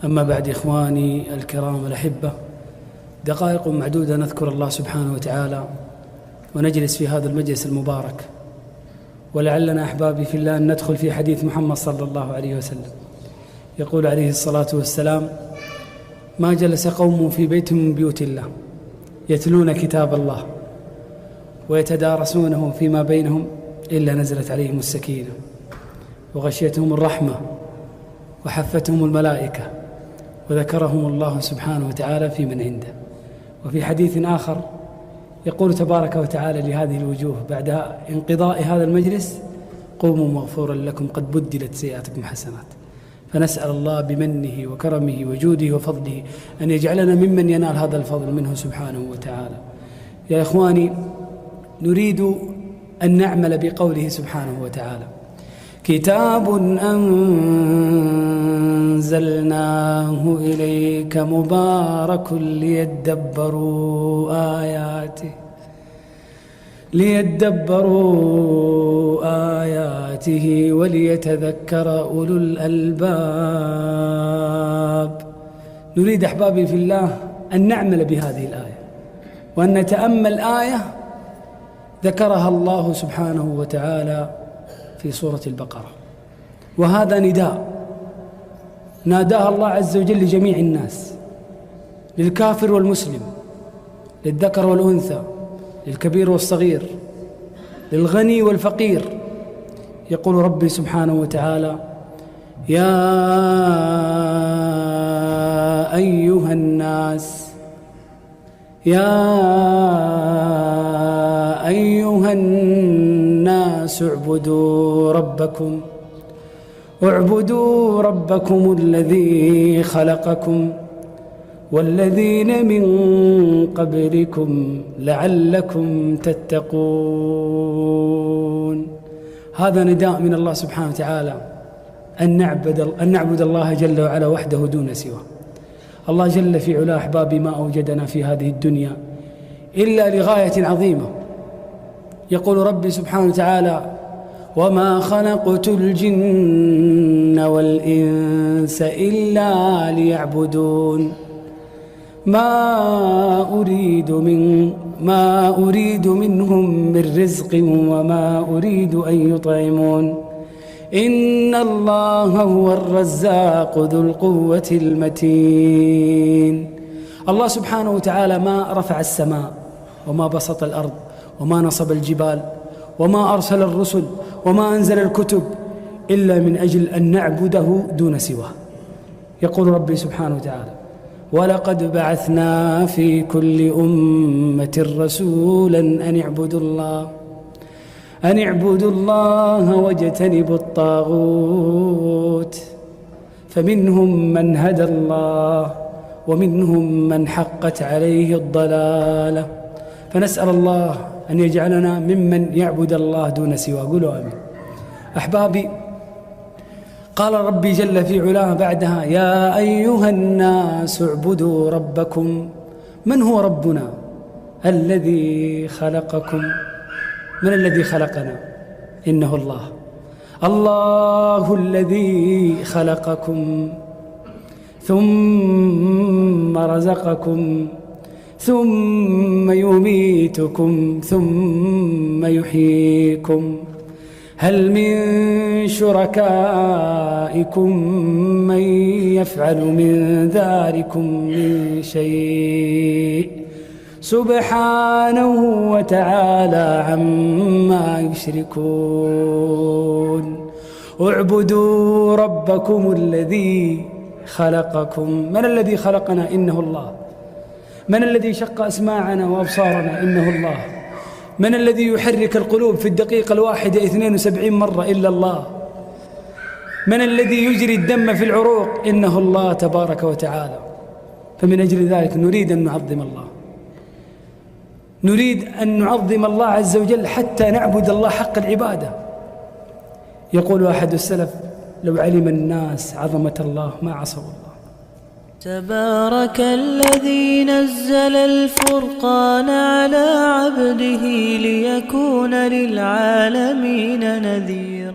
أما بعد إخواني الكرام الأحبة، دقائق معدودة نذكر الله سبحانه وتعالى ونجلس في هذا المجلس المبارك، ولعلنا أحبابي في الله أن ندخل في حديث محمد صلى الله عليه وسلم. يقول عليه الصلاة والسلام: ما جلس قوم في بيت من بيوت الله يتلون كتاب الله ويتدارسونه فيما بينهم إلا نزلت عليهم السكينة وغشيتهم الرحمة وحفتهم الملائكة وذكرهم الله سبحانه وتعالى في من عنده. وفي حديث آخر يقول تبارك وتعالى لهذه الوجوه بعد انقضاء هذا المجلس: قوموا مغفورا لكم قد بدلت سيئاتكم حسنات. فنسأل الله بمنه وكرمه وجوده وفضله أن يجعلنا ممن ينال هذا الفضل منه سبحانه وتعالى. يا إخواني، نريد أن نعمل بقوله سبحانه وتعالى: كتاب أنزلناه إليك مبارك ليدبروا آياته وليتذكر أولو الألباب. نريد أحبابي في الله أن نعمل بهذه الآية وأن نتأمل آية ذكرها الله سبحانه وتعالى في سورة البقرة، وهذا نداء ناداها الله عز وجل لجميع الناس، للكافر والمسلم، للذكر والأنثى، للكبير والصغير، للغني والفقير. يقول ربي سبحانه وتعالى: يا أيها الناس اعبدوا ربكم الذي خلقكم والذين من قبلكم لعلكم تتقون. هذا نداء من الله سبحانه وتعالى أن نعبد الله جل وعلا وحده دون سواه. الله جل في علاه أحبابي ما أوجدنا في هذه الدنيا إلا لغاية عظيمة. يقول ربي سبحانه وتعالى: وما خلقت الجن والإنس إلا ليعبدون ما أريد منهم من رزق وما أريد أن يطعمون إن الله هو الرزاق ذو القوة المتين. الله سبحانه وتعالى ما رفع السماء وما بسط الأرض وما نصب الجبال وما أرسل الرسل وما أنزل الكتب إلا من أجل أن نعبده دون سواه. يقول ربي سبحانه وتعالى: ولقد بعثنا في كل أمة رسولا أن اعبدوا الله واجتنبوا الطاغوت فمنهم من هدى الله ومنهم من حقت عليه الضلالة. فنسأل الله أن يجعلنا ممن يعبد الله دون سواه. قولوا آمين. أحبابي، قال ربي جل في علاه بعدها: يا أيها الناس اعبدوا ربكم. من هو ربنا؟ الذي خلقكم. من الذي خلقنا؟ إنه الله الذي خلقكم ثم رزقكم ثم يميتكم ثم يحييكم. هل من شركائكم من يفعل من ذلكم من شيء سبحانه وتعالى عما يشركون. اعبدوا ربكم الذي خلقكم. من الذي خلقنا؟ إنه الله. من الذي شق أسماعنا وأبصارنا؟ إنه الله. من الذي يحرك القلوب في الدقيقة الواحدة 72 مرة؟ إلا الله. من الذي يجري الدم في العروق؟ إنه الله تبارك وتعالى. فمن أجل ذلك نريد أن نعظم الله، نريد أن نعظم الله عز وجل حتى نعبد الله حق العبادة. يقول أحد السلف: لو علم الناس عظمة الله ما عصوا الله. تبارك الذي نزل الفرقان على عبده ليكون للعالمين نذيرا.